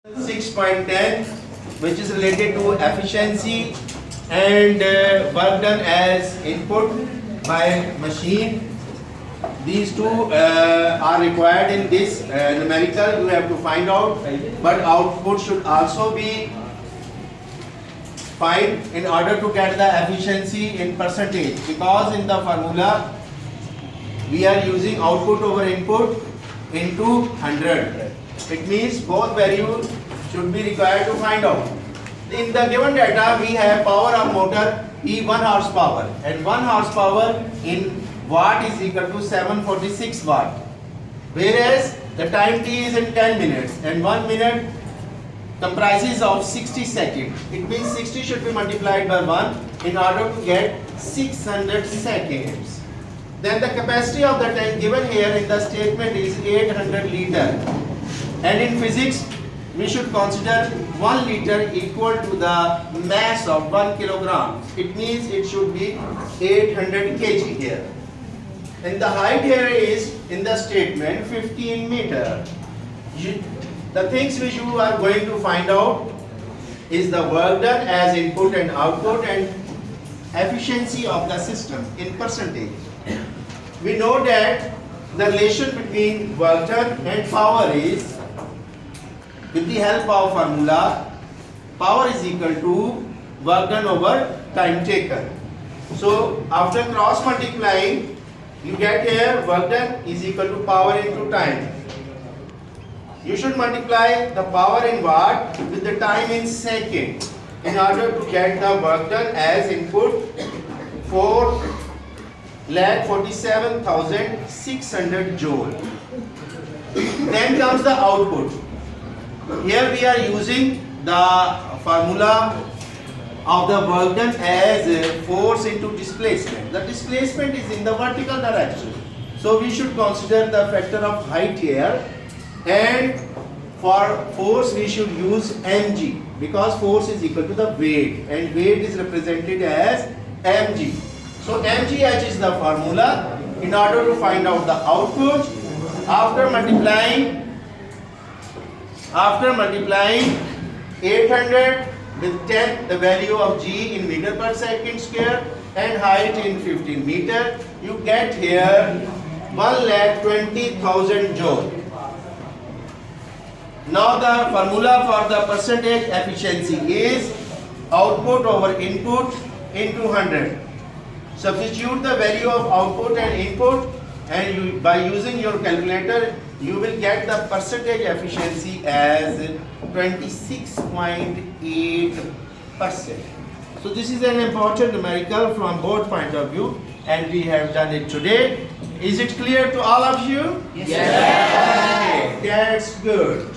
6.10, which is related to efficiency and work done as input by machine. These two are required in this numerical. You have to find out, but output should also be find in order to get the efficiency in percentage, because in the formula we are using output over input into 100. It means both values should be required to find out. In the given data we have power of motor E 1 horsepower, and 1 horsepower in watt is equal to 746 watt, whereas the time t is in 10 minutes and 1 minute comprises of 60 seconds. It means 60 should be multiplied by 1 in order to get 600 seconds. Then the capacity of the tank given here in the statement is 800 liter. And in physics, we should consider 1 liter equal to the mass of 1 kilogram. It means it should be 800 kg here. And the height here is in the statement 15 meter. The things which you are going to find out is the work done as input and output and efficiency of the system in percentage. We know that the relation between work done and power is, with the help of formula, power is equal to work done over time taken. So after cross multiplying, you get here work done is equal to power into time. You should multiply the power in watt with the time in second in order to get the work done as input 4,47,600 joule. Then comes the output. Here we are using the formula of the work done as force into displacement. The displacement is in the vertical direction. So we should consider the factor of height here, and for force we should use mg, because force is equal to the weight and weight is represented as mg. So mgh is the formula in order to find out the output. After multiplying 800 with 10, the value of g in meter per second square and height in 15 meter, you get here 1,20,000 joule. Now the formula for the percentage efficiency is output over input into 100. Substitute the value of output and input, and by using your calculator you will get the percentage efficiency as 26.8%. So this is an important numerical from both point of view, and we have done it today. Is it clear to all of you? Yes. Okay, that's good.